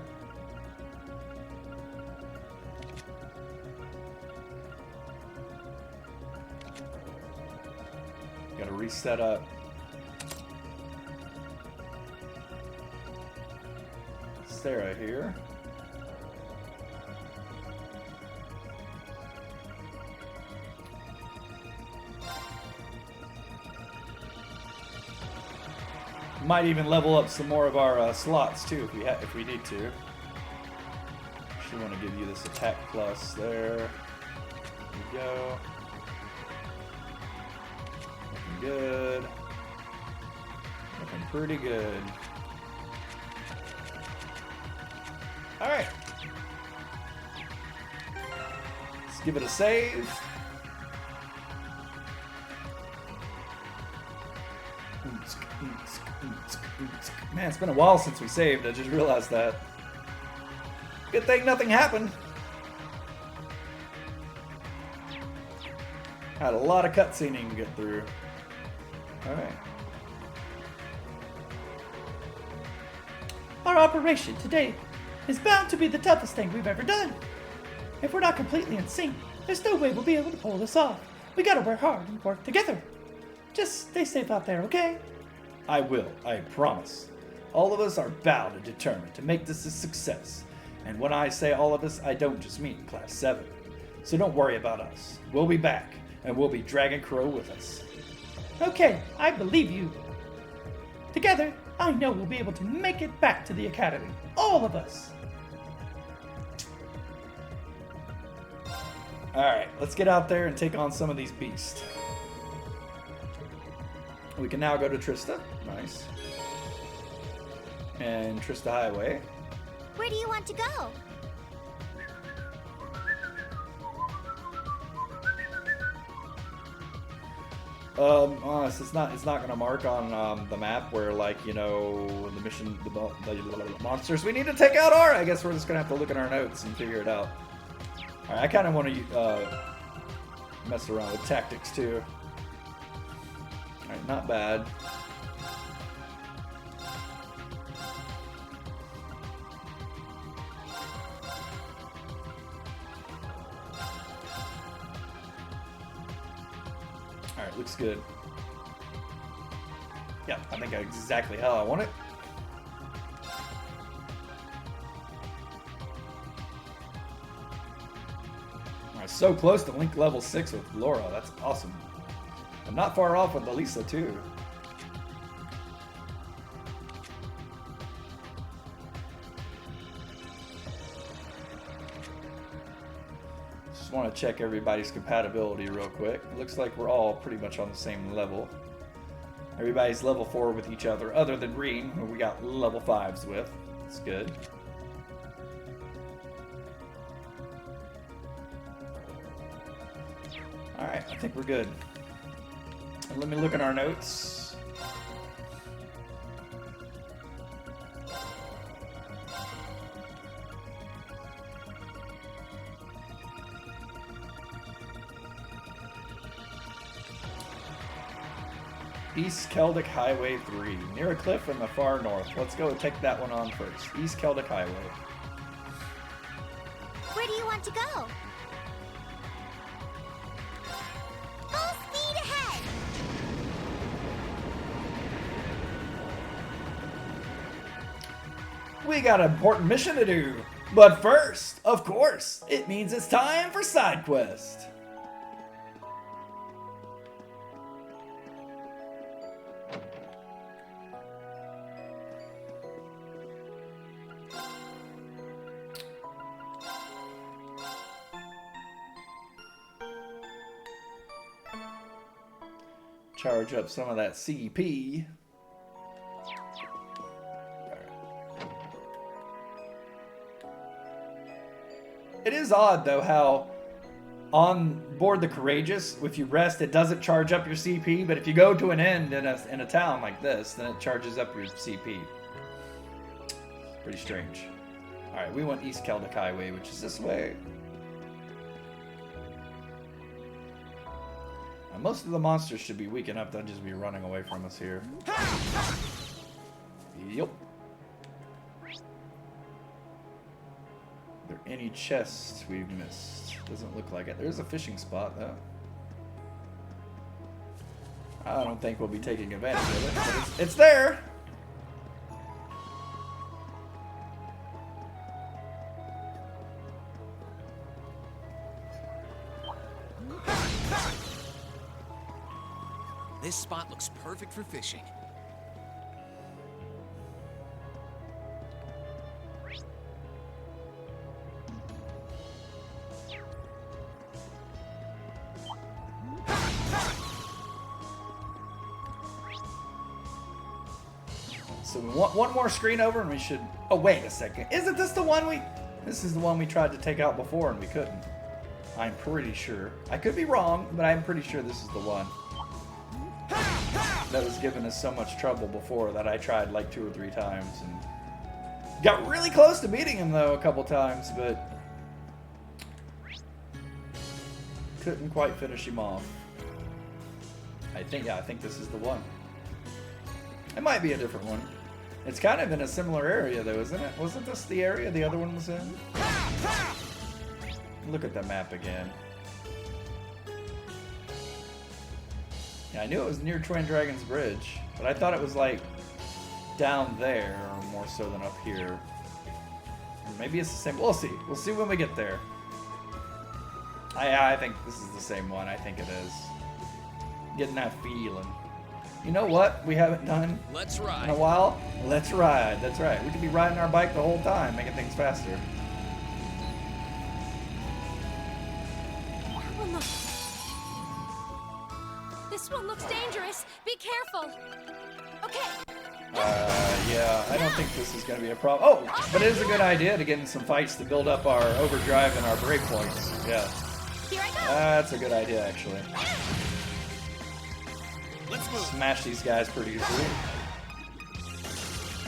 Got to reset up. Sarah here. Might even level up some more of our slots too if we need to. Actually want to give you this attack plus there. There we go. Looking good. Looking pretty good. Alright. Let's give it a save. Man, it's been a while since we saved. I just realized that. Good thing nothing happened. Had a lot of cutscening to get through. Alright. Our operation today is bound to be the toughest thing we've ever done. If we're not completely in sync, there's no way we'll be able to pull this off. We gotta work hard and work together. Just stay safe out there, okay? I will, I promise. All of us are bound and determined to make this a success. And when I say all of us, I don't just mean Class 7. So don't worry about us. We'll be back, and we'll be dragging Crow with us. Okay, I believe you. Together, I know we'll be able to make it back to the Academy. All of us. Alright, let's get out there and take on some of these beasts. We can now go to Trista. Nice. And Trista Highway. Where do you want to go? Honest, it's not gonna mark on the map where, like, you know, the mission, the monsters we need to take out are. I guess we're just gonna have to look at our notes and figure it out. All right, I kind of want to mess around with tactics too. All right, not bad. Alright, looks good. Yeah, I think exactly how I want it. Alright, so close to Link level 6 with Laura. That's awesome. I'm not far off with Elisa too. Just want to check everybody's compatibility real quick. Looks like we're all pretty much on the same level. Everybody's level 4 with each other, other than Green, who we got level 5s with. That's good. Alright, I think we're good. And let me look at our notes. East Celtic Highway 3, near a cliff in the far north. Let's go take that one on first. East Celtic Highway. Where do you want to go? Full speed ahead! We got an important mission to do. But first, of course, it means it's time for side quest. Charge up some of that CP. It is odd, though, how on board the Courageous, if you rest, it doesn't charge up your CP, but if you go to an end in a town like this, then it charges up your CP. Pretty strange. Alright, we want East Keldic Highway, which is this way. Now, most of the monsters should be weak enough to just be running away from us here. Yup. Are there any chests we've missed? Doesn't look like it. There's a fishing spot, though. I don't think we'll be taking advantage of it, but it's there! This spot looks perfect for fishing. So we want one more screen over and we should... Oh, wait a second. Isn't this the one we... This is the one we tried to take out before and we couldn't. I'm pretty sure. I could be wrong, but I'm pretty sure this is the one. That was giving us so much trouble before that I tried like 2 or 3 times and got really close to beating him though a couple times, but couldn't quite finish him off. I think this is the one. It might be a different one. It's kind of in a similar area though, isn't it? Wasn't this the area the other one was in? Look at the map again. Yeah, I knew it was near Twin Dragons Bridge, but I thought it was like down there, or more so than up here. Or maybe it's the same. We'll see. We'll see when we get there. I think this is the same one. I think it is. Getting that feeling. You know what we haven't done Let's ride. in a while? Let's ride. That's right. We could be riding our bike the whole time, making things faster. This one looks dangerous. Be careful. Okay. Yeah, I don't think this is going to be a problem. Oh, but it is a good idea to get in some fights to build up our overdrive and our break points. Yeah. Here I go. That's a good idea, actually. Let's move. Smash these guys pretty easily.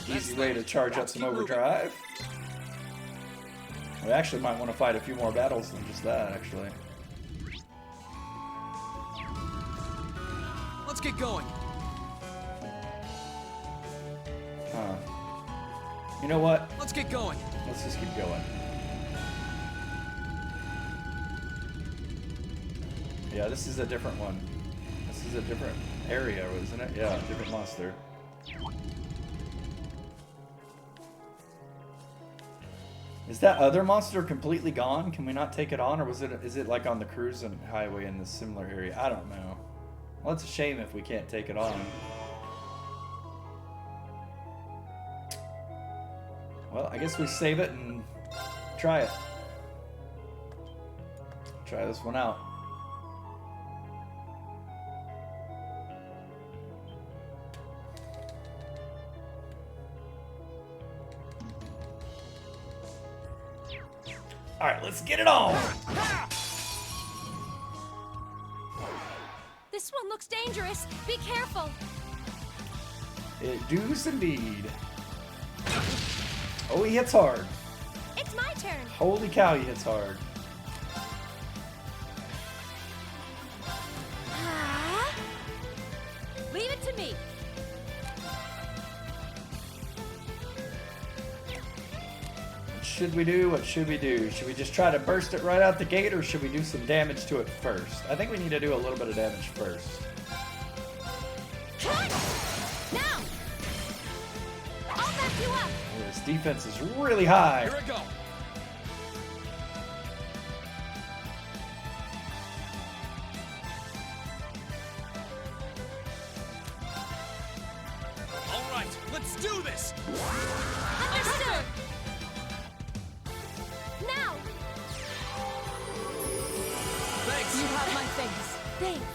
Easy way to charge up some overdrive. We actually might want to fight a few more battles than just that, actually. Let's get going. Huh. You know what? Let's get going. Let's just keep going. Yeah, this is a different one. This is a different area, isn't it? Yeah, different monster. Is that other monster completely gone? Can we not take it on, or is it like on the cruising highway in this similar area? I don't know. Well, it's a shame if we can't take it on. Well, I guess we save it and try it. Try this one out. All right, let's get it on. This one looks dangerous. Be careful. It does indeed. Oh, he hits hard. It's my turn. Holy cow, he hits hard. Leave it to me. What should we do? What should we do? Should we just try to burst it right out the gate, or should we do some damage to it first? I think we need to do a little bit of damage first. Now. I'll back you up. This defense is really high. Here I go. All right, let's do this. Understood. Now. Thanks. You have my thanks. Thanks.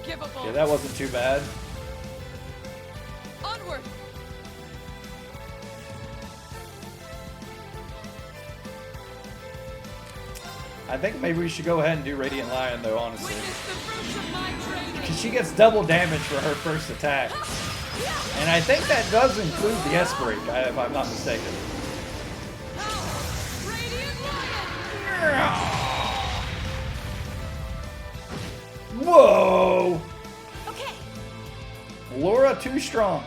Unforgivable. Yeah, that wasn't too bad. Onward. I think maybe we should go ahead and do Radiant Lion, though, honestly. Because she gets double damage for her first attack. And I think that does include the S-Break, if I'm not mistaken. Whoa! Okay. Laura too strong.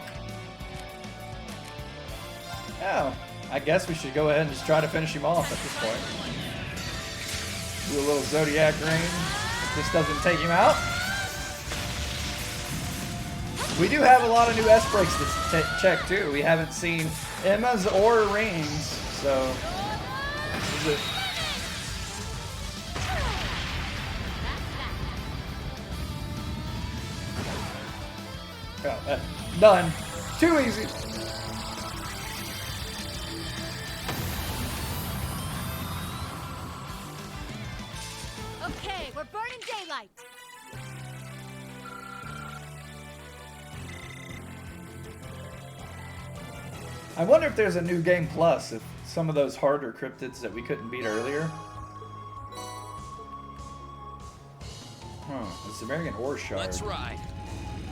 Oh, I guess we should go ahead and just try to finish him off at this point. Do a little Zodiac Rain if this doesn't take him out. We do have a lot of new S-Breaks to check too. We haven't seen Emma's or Rings, so is it? Oh, done. Too easy. Okay, we're burning daylight. I wonder if there's a new game plus, if some of those harder cryptids that we couldn't beat earlier. The Sumerian Ore Shard. Let's ride.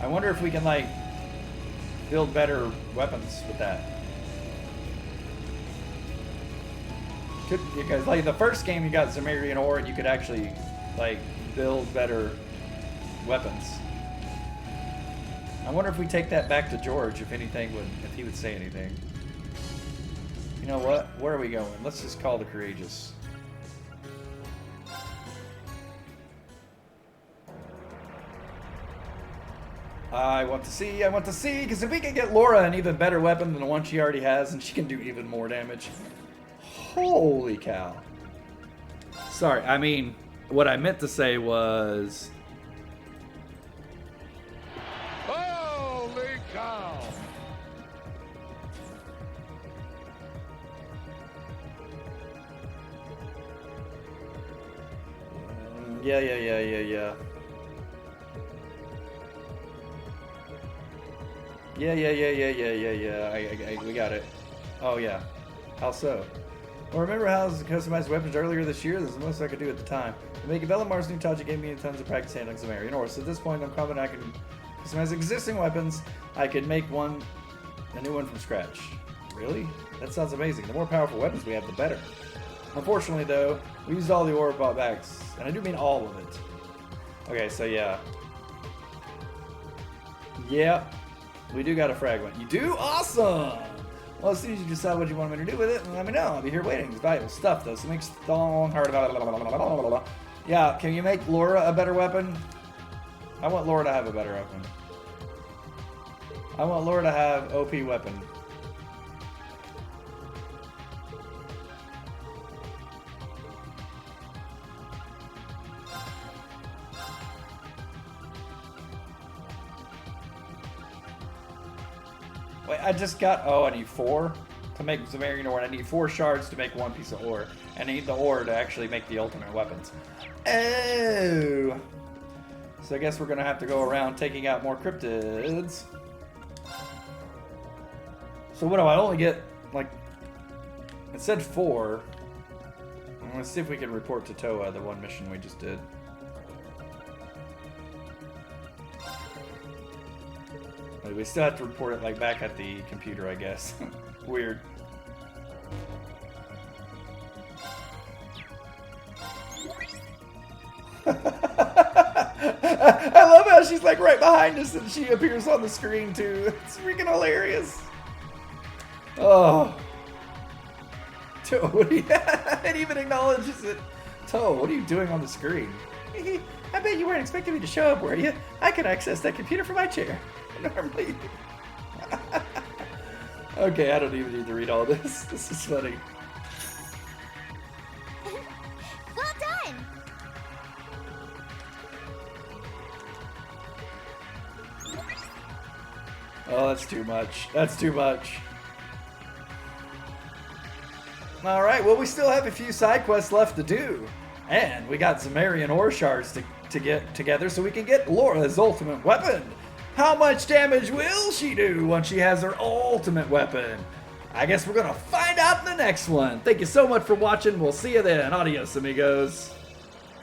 I wonder if we can, like, build better weapons with that. Because, like, the first game you got Sumerian Ore and you could actually, like, build better weapons. I wonder if we take that back to George, if he would say anything. You know what? Where are we going? Let's just call the Courageous. I want to see, because if we can get Laura an even better weapon than the one she already has, and she can do even more damage. Holy cow. Sorry, I mean, what I meant to say was... Holy cow! Yeah. We got it. Oh, yeah. How so? Well, remember how I customized weapons earlier this year? This is the most I could do at the time. To make Velamar's new Taji gave me tons of practice handling Sumerian Ore. So at this point, I'm confident I can customize existing weapons. I could make a new one from scratch. Really? That sounds amazing. The more powerful weapons we have, the better. Unfortunately, though, we used all the ore bought back, and I do mean all of it. Okay, so yeah. Yeah, we do got a fragment. You do? Awesome! Well, as soon as you decide what you want me to do with it, let me know. I'll be here waiting. It's valuable stuff, though, so it makes the long hard. Yeah, can you make Laura a better weapon? I want Laura to have a better weapon. I want Laura to have OP weapon. Wait, I just got... Oh, I need 4 to make Sumerian Ore. I need 4 shards to make 1 piece of ore. And I need the ore to actually make the ultimate weapons. Oh! So I guess we're going to have to go around taking out more cryptids. So what do I only get? Like, it said 4. Let's see if we can report to Toa, the one mission we just did. We still have to report it like back at the computer, I guess. Weird. I love how she's like right behind us and she appears on the screen too. It's freaking hilarious. Oh. Toe, it even acknowledges it. Toe, what are you doing on the screen? I bet you weren't expecting me to show up, were you? I can access that computer from my chair. Normally. Okay, I don't even need to read all this. This is funny. Well done! Oh, that's too much. That's too much. Alright, well, we still have a few side quests left to do. And we got Zemarian ore shards to get together so we can get Laura's ultimate weapon. How much damage will she do once she has her ultimate weapon? I guess we're going to find out in the next one. Thank you so much for watching. We'll see you then. Adios, amigos.